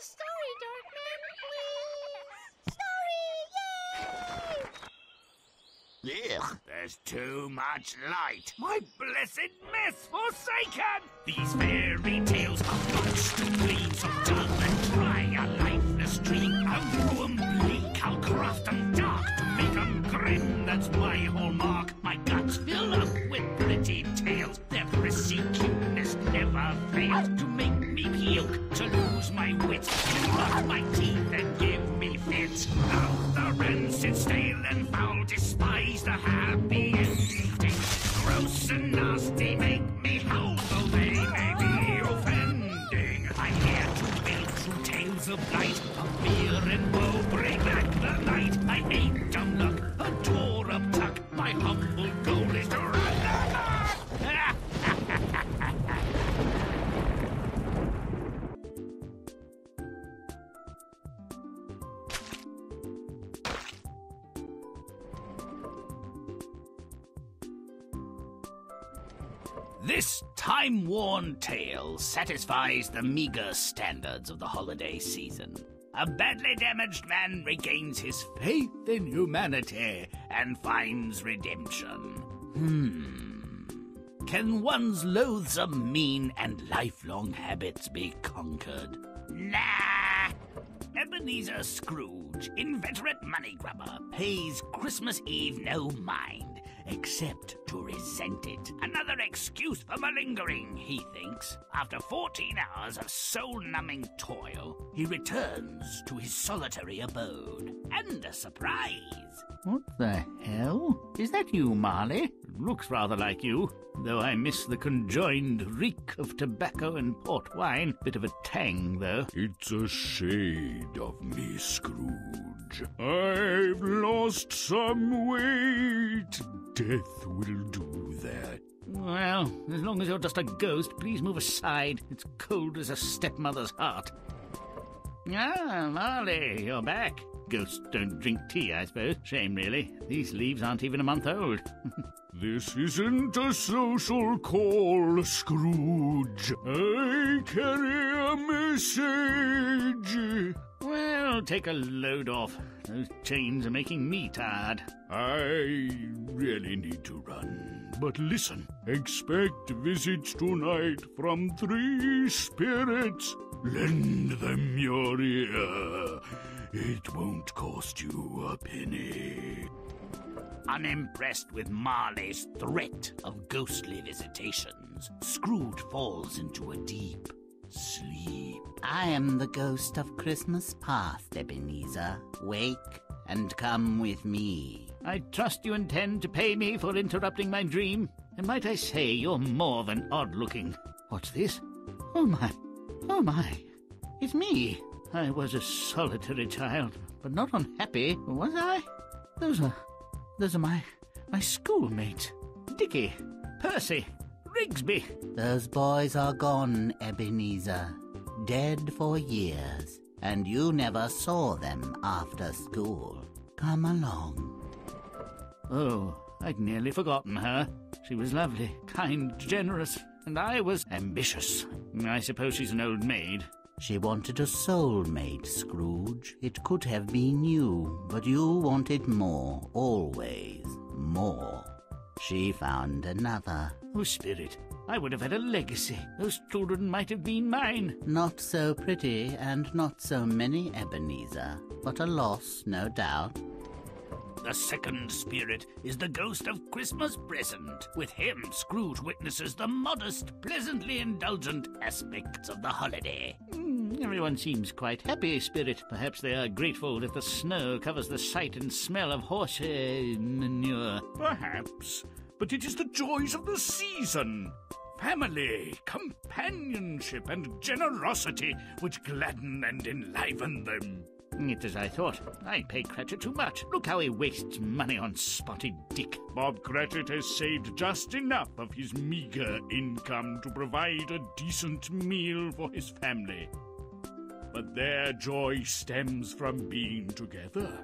a story, Darkman, please. Story! Yay! Ugh, there's too much light. My blessed myth forsaken. These fairy tales are constant gleams of dull and dry, a lifeless dream. I'll grow 'em bleak, I'll craft 'em dark to make 'em grim. That's my hallmark. My guts fill up with pretty tales. Their prissy cuteness never fails to make me puke, to lose my wits, to knock my teeth and give me fits. Out the rancid, stale and foul, despise the happy ending. Gross and nasty make me howl, though they may be offending. I'm here to build true tales of light, of fear and woe, bring back the light. I hate dumb luck, a door uptuck. My humble goal is to run the This time-worn tale satisfies the meager standards of the holiday season. A badly damaged man regains his faith in humanity and finds redemption. Can one's loathsome, mean, and lifelong habits be conquered? Nah! Ebenezer Scrooge, inveterate money grubber, pays Christmas Eve no mind, except to resent it. Another excuse for malingering, he thinks. After 14 hours of soul-numbing toil, he returns to his solitary abode. And a surprise! What the hell? Is that you, Marley? Looks rather like you, though I miss the conjoined reek of tobacco and port wine. Bit of a tang, though. It's a shade of me, Scrooge. I've lost some weight. Death will do that. Well, as long as you're just a ghost, please move aside. It's cold as a stepmother's heart. Ah, Marley, you're back. Ghosts don't drink tea, I suppose. Shame, really. These leaves aren't even a month old. This isn't a social call, Scrooge. I carry a message. Well, take a load off. Those chains are making me tired. I really need to run. But listen, expect visits tonight from 3 spirits. Lend them your ear. It won't cost you a penny. Unimpressed with Marley's threat of ghostly visitations, Scrooge falls into a deep sleep. I am the ghost of Christmas past, Ebenezer. Wake and come with me. I trust you intend to pay me for interrupting my dream. And might I say, you're more than odd-looking. What's this? Oh, my. Oh, my. It's me. I was a solitary child, but not unhappy, was I? Those are my schoolmates. Dickie, Percy, Rigsby. Those boys are gone, Ebenezer. Dead for years, and you never saw them after school. Come along. Oh, I'd nearly forgotten her. She was lovely, kind, generous, and I was ambitious. I suppose she's an old maid. She wanted a soulmate, Scrooge. It could have been you, but you wanted more, always more. She found another. Oh, Spirit, I would have had a legacy. Those children might have been mine. Not so pretty and not so many, Ebenezer, but a loss, no doubt. The second spirit is the ghost of Christmas present. With him, Scrooge witnesses the modest, pleasantly indulgent aspects of the holiday. Everyone seems quite happy, Spirit. Perhaps they are grateful that the snow covers the sight and smell of horse manure. Perhaps, but it is the joys of the season. Family, companionship, and generosity which gladden and enliven them. It's as I thought. I pay Cratchit too much. Look how he wastes money on Spotted Dick. Bob Cratchit has saved just enough of his meager income to provide a decent meal for his family. But their joy stems from being together.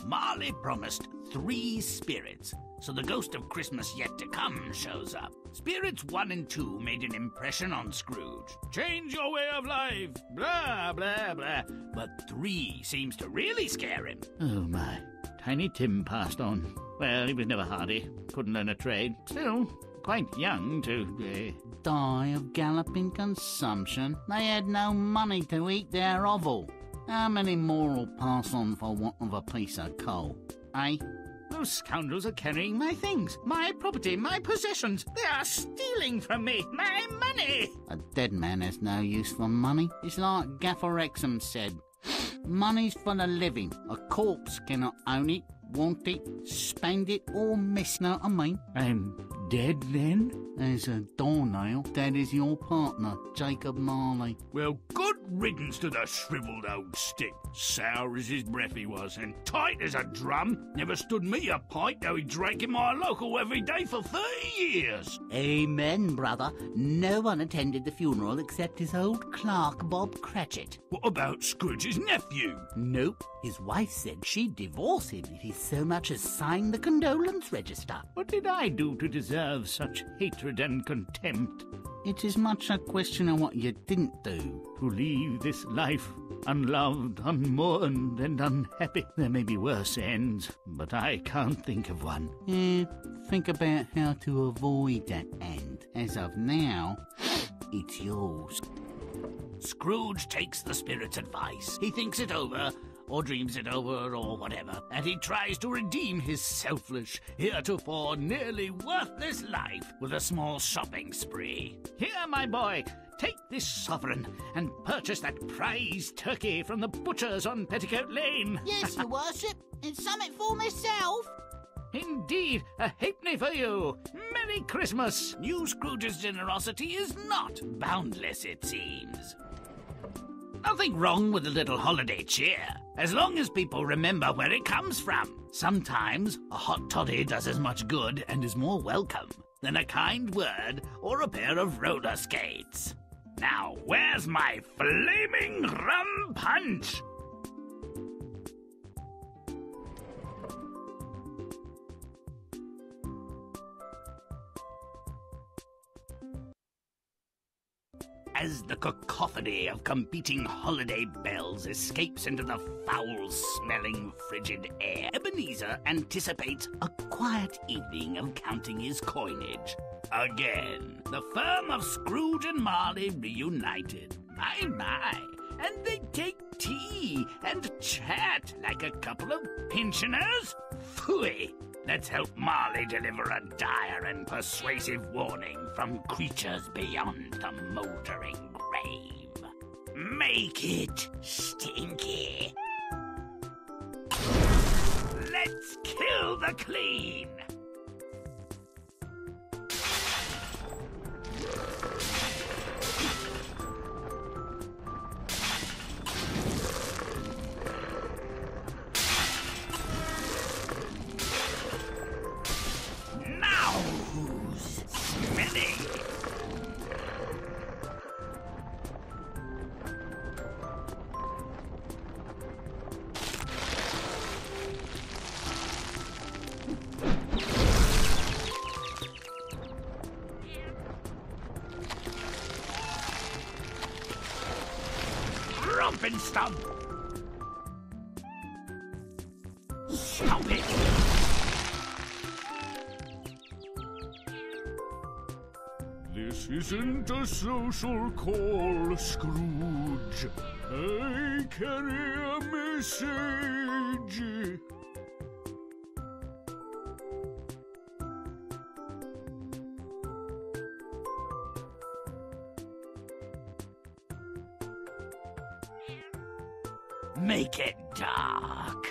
Marley promised 3 spirits so the ghost of Christmas yet to come shows up. Spirits 1 and 2 made an impression on Scrooge. Change your way of life, blah, blah, blah. But 3 seems to really scare him. Oh, my. Tiny Tim passed on. Well, he was never hardy. Couldn't learn a trade. Still, quite young to... Die of galloping consumption. They had no money to eat their oval. How many more will pass on for want of a piece of coal? Eh? Those scoundrels are carrying my things, my property, my possessions. They are stealing from me, my money. A dead man has no use for money. It's like Gaffer Exham said. Money's for the living. A corpse cannot own it, want it, spend it, or miss. Know what I mean? I'm dead then? There's a doornail. That is your partner, Jacob Marley. Well, good riddance to the shriveled old stick. Sour as his breath he was, and tight as a drum. Never stood me a pint, though he drank in my local every day for 30 years. Amen, brother. No one attended the funeral except his old clerk, Bob Cratchit. What about Scrooge's nephew? Nope. His wife said she'd divorce him if he so much as signed the condolence register. What did I do to deserve such hatred and contempt? It is much a question of what you didn't do. To leave this life unloved, unmourned, and unhappy. There may be worse ends, but I can't think of one. Think about how to avoid that end. As of now, it's yours. Scrooge takes the spirit's advice. He thinks it over, or dreams it over, or whatever, and he tries to redeem his selfish, heretofore nearly worthless life with a small shopping spree. Here, my boy, take this sovereign and purchase that prize turkey from the butcher's on Petticoat Lane. Yes, your worship, and something for myself. Indeed, a halfpenny for you. Merry Christmas. New Scrooge's generosity is not boundless, it seems. Nothing wrong with a little holiday cheer, as long as people remember where it comes from. Sometimes a hot toddy does as much good and is more welcome than a kind word or a pair of roller skates. Now, where's my flaming rum punch? As the cacophony of competing holiday bells escapes into the foul-smelling, frigid air, Ebenezer anticipates a quiet evening of counting his coinage. Again, the firm of Scrooge and Marley reunited. My, and they take tea and chat like a couple of pensioners? Phooey! Let's help Marley deliver a dire and persuasive warning from creatures beyond the mouldering grave. Make it stinky. Let's kill the clean. Rump and stump! Stomp it! This isn't a social call, Scrooge. I carry a message. Make it dark.